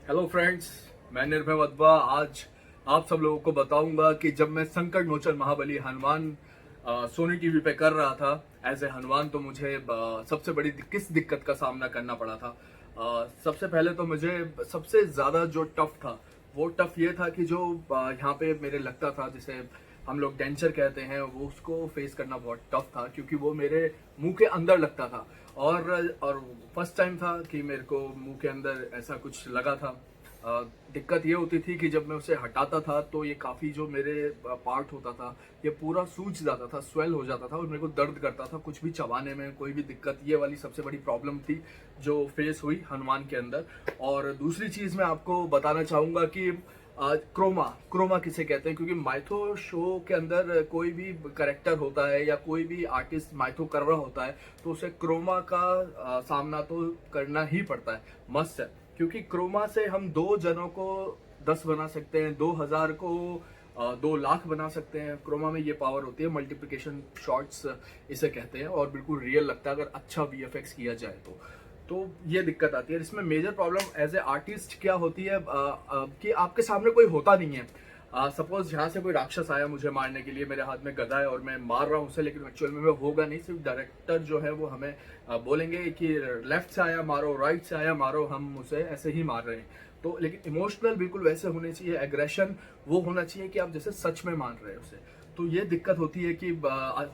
Hello friends, मैं निर्भय वदवा आज आप सब लोगों को बताऊंगा कि जब मैं संकट मोचन महाबली हनुमान सोनी टीवी पे कर रहा था एज ए हनुमान, तो मुझे सबसे बड़ी किस दिक्कत का सामना करना पड़ा था। सबसे पहले तो मुझे सबसे ज़्यादा जो टफ था वो टफ ये था कि जो यहाँ पे मेरे लगता था, जिसे हम लोग डेंचर कहते हैं, वो उसको फेस करना बहुत टफ था क्योंकि वो मेरे मुंह के अंदर लगता था। और फर्स्ट टाइम था कि मेरे को मुंह के अंदर ऐसा कुछ लगा था। दिक्कत ये होती थी कि जब मैं उसे हटाता था तो ये काफ़ी जो मेरे पार्ट होता था ये पूरा सूज जाता था, स्वेल हो जाता था और मेरे को दर्द करता था कुछ भी चबाने में, कोई भी दिक्कत। ये वाली सबसे बड़ी प्रॉब्लम थी जो फेस हुई हनुमान के अंदर। और दूसरी चीज़ मैं आपको बताना चाहूँगा कि क्रोमा क्रोमा किसे कहते हैं, क्योंकि माइथो शो के अंदर कोई भी करेक्टर होता है या कोई भी आर्टिस्ट माइथो कर रहा होता है तो उसे क्रोमा का सामना तो करना ही पड़ता है, मस्ट है। क्योंकि क्रोमा से हम 2 जनों को 10 बना सकते हैं, 2000 को 2 लाख बना सकते हैं। क्रोमा में ये पावर होती है, मल्टीप्लिकेशन शॉट्स इसे कहते हैं, और बिल्कुल रियल लगता है अगर अच्छा वीएफएक्स किया जाए तो ये दिक्कत आती है। इसमें major problem as a artist क्या होती है कि आपके सामने कोई होता नहीं है। सपोज यहाँ से कोई राक्षस आया मुझे मारने के लिए, मेरे हाथ में गदा है और मैं मार रहा हूँ उसे, लेकिन एक्चुअल में वो होगा नहीं। सिर्फ डायरेक्टर जो है वो हमें बोलेंगे कि लेफ्ट से आया मारो, राइट से आया मारो, हम उसे ऐसे ही मार रहे हैं। तो लेकिन इमोशनल बिल्कुल वैसे होने चाहिए, एग्रेशन वो होना चाहिए कि आप जैसे सच में मान रहे हैं उसे। तो ये दिक्कत होती है कि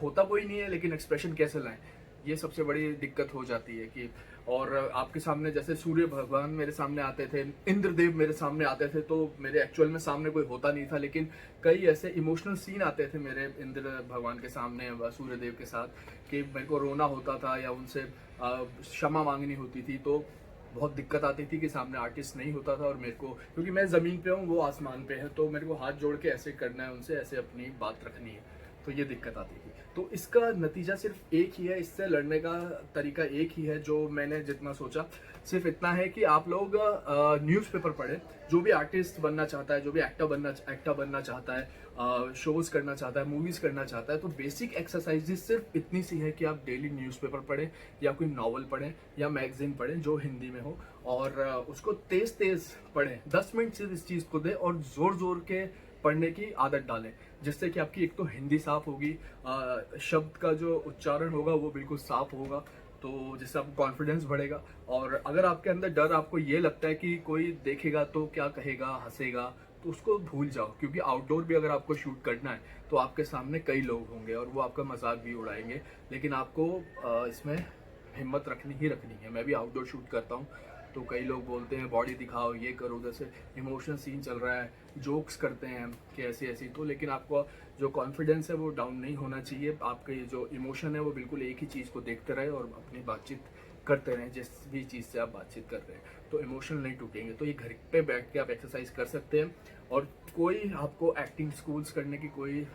होता कोई नहीं है लेकिन एक्सप्रेशन कैसे लाएं, ये सबसे बड़ी दिक्कत हो जाती है। कि और आपके सामने जैसे सूर्य भगवान मेरे सामने आते थे, इंद्रदेव मेरे सामने आते थे, तो मेरे एक्चुअल में सामने कोई होता नहीं था, लेकिन कई ऐसे इमोशनल सीन आते थे मेरे इंद्र भगवान के सामने सूर्य देव के साथ कि मेरे को रोना होता था या उनसे क्षमा मांगनी होती थी। तो बहुत दिक्कत आती थी कि सामने आर्टिस्ट नहीं होता था और मेरे को, क्योंकि मैं ज़मीन पे हूँ वो आसमान पे है, तो मेरे को हाथ जोड़ के ऐसे करना है उनसे, ऐसे अपनी बात रखनी है। तो ये दिक्कत आती थी। तो इसका नतीजा सिर्फ एक ही है, इससे लड़ने का तरीका एक ही है जो मैंने जितना सोचा, सिर्फ इतना है कि आप लोग न्यूज़पेपर पढ़ें। जो भी आर्टिस्ट बनना चाहता है, जो भी एक्टर बनना चाहता है, शोज़ करना चाहता है, मूवीज़ करना चाहता है, तो बेसिक एक्सरसाइजेस सिर्फ इतनी सी है कि आप डेली न्यूज़पेपर पढ़ें या कोई नॉवल पढ़ें या मैगजीन पढ़ें जो हिंदी में हो, और उसको तेज़ तेज़ पढ़ें। 10 मिनट सिर्फ इस चीज़ को दें और ज़ोर ज़ोर के पढ़ने की आदत डालें, जिससे कि आपकी एक तो हिंदी साफ होगी, शब्द का जो उच्चारण होगा वो बिल्कुल साफ होगा, तो जिससे आपको कॉन्फिडेंस बढ़ेगा। और अगर आपके अंदर डर, आपको ये लगता है कि कोई देखेगा तो क्या कहेगा, हंसेगा, तो उसको भूल जाओ। क्योंकि आउटडोर भी अगर आपको शूट करना है तो आपके सामने कई लोग होंगे और वो आपका मजाक भी उड़ाएंगे, लेकिन आपको इसमें हिम्मत रखनी ही रखनी है। मैं भी आउटडोर शूट करता हूँ, तो कई लोग बोलते हैं बॉडी दिखाओ, ये करो, जैसे इमोशनल सीन चल रहा है, जोक्स करते हैं कि ऐसी ऐसी, तो लेकिन आपको जो कॉन्फिडेंस है वो डाउन नहीं होना चाहिए। आपके जो इमोशन है वो बिल्कुल एक ही चीज़ को देखते रहे और अपनी बातचीत करते रहें, जिस भी चीज़ से आप बातचीत कर रहे हैं, तो इमोशन नहीं टूटेंगे। तो ये घर पे बैठ के आप एक्सरसाइज कर सकते हैं, और कोई आपको एक्टिंग स्कूल्स करने की कोई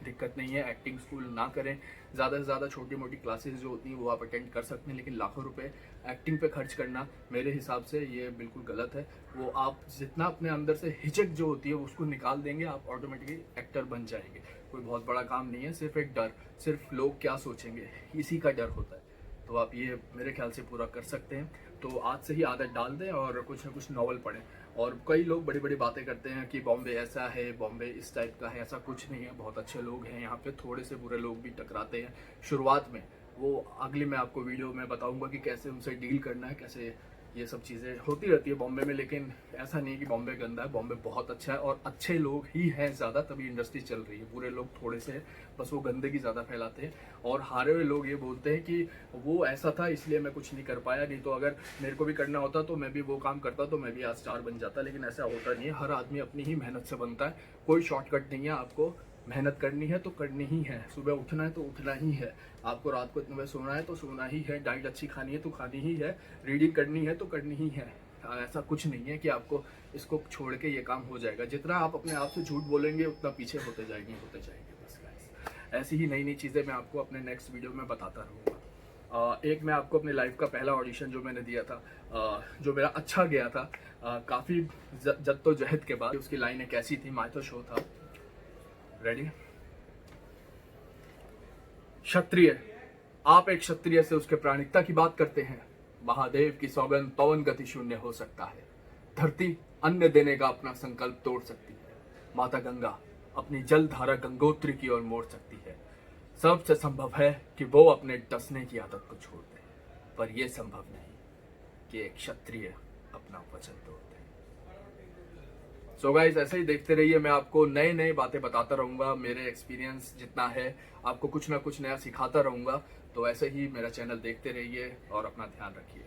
दिक्कत नहीं है। एक्टिंग स्कूल ना करें, ज़्यादा से ज़्यादा छोटी मोटी क्लासेस जो होती हैं वो आप अटेंड कर सकते हैं, लेकिन लाखों रुपए एक्टिंग पे खर्च करना मेरे हिसाब से ये बिल्कुल गलत है। वो आप जितना अपने अंदर से हिचक जो होती है उसको निकाल देंगे, आप ऑटोमेटिकली एक्टर बन जाएंगे। कोई बहुत बड़ा काम नहीं है, सिर्फ एक डर, सिर्फ लोग क्या सोचेंगे, इसी का डर होता है। तो आप ये मेरे ख्याल से पूरा कर सकते हैं। तो आज से ही आदत डाल दें और कुछ ना कुछ नॉवल पढ़ें। और कई लोग बड़ी बड़ी बातें करते हैं कि बॉम्बे ऐसा है, बॉम्बे इस टाइप का है, ऐसा कुछ नहीं है। बहुत अच्छे लोग हैं यहाँ पे, थोड़े से बुरे लोग भी टकराते हैं शुरुआत में। वो अगली मैं आपको वीडियो में बताऊंगा कि कैसे उनसे डील करना है, कैसे ये सब चीज़ें होती रहती है बॉम्बे में। लेकिन ऐसा नहीं कि बॉम्बे गंदा है, बॉम्बे बहुत अच्छा है और अच्छे लोग ही हैं ज़्यादा, तभी इंडस्ट्री चल रही है। बुरे लोग थोड़े से हैं, बस वो गंदगी ज़्यादा फैलाते हैं। और हारे हुए लोग ये बोलते हैं कि वो ऐसा था इसलिए मैं कुछ नहीं कर पाया, नहीं तो अगर मेरे को भी करना होता तो मैं भी वो काम करता, तो मैं भी आज स्टार बन जाता। लेकिन ऐसा होता नहीं है, हर आदमी अपनी ही मेहनत से बनता है, कोई शॉर्टकट नहीं है। आपको मेहनत करनी है तो करनी ही है, सुबह उठना है तो उठना ही है, आपको रात को इतने बजे सोना है तो सोना ही है, डाइट अच्छी खानी है तो खानी ही है, रीडिंग करनी है तो करनी ही है। ऐसा कुछ नहीं है कि आपको इसको छोड़ के ये काम हो जाएगा। जितना आप अपने आप से झूठ बोलेंगे उतना पीछे होते जाएंगे, होते जाएंगे। बस गाइस, ऐसी ही नई नई चीज़ें मैं आपको अपने नेक्स्ट वीडियो में बताता रहूँगा। एक मैं आपको अपने लाइफ का पहला ऑडिशन जो मैंने दिया था, जो मेरा अच्छा गया था, काफ़ी जद्दोजहद के बाद। उसकी लाइनें कैसी थी, माइथो शो था। रेडी? क्षत्रिय, आप एक क्षत्रिय से उसके प्राणिकता की बात करते हैं। महादेव की सौगंध, पवन गति शून्य हो सकता है। धरती अन्न देने का अपना संकल्प तोड़ सकती है। माता गंगा अपनी जल धारा गंगोत्री की ओर मोड़ सकती है। सबसे संभव है कि वो अपने डसने की आदत को छोड़ दे, पर यह संभव नहीं कि एक क्षत्रिय अपना वचन तोड़ दे। सो गाइस, ऐसे ही देखते रहिए, मैं आपको नए नए बातें बताता रहूंगा। मेरे एक्सपीरियंस जितना है आपको कुछ ना कुछ नया सिखाता रहूंगा। तो ऐसे ही मेरा चैनल देखते रहिए और अपना ध्यान रखिए।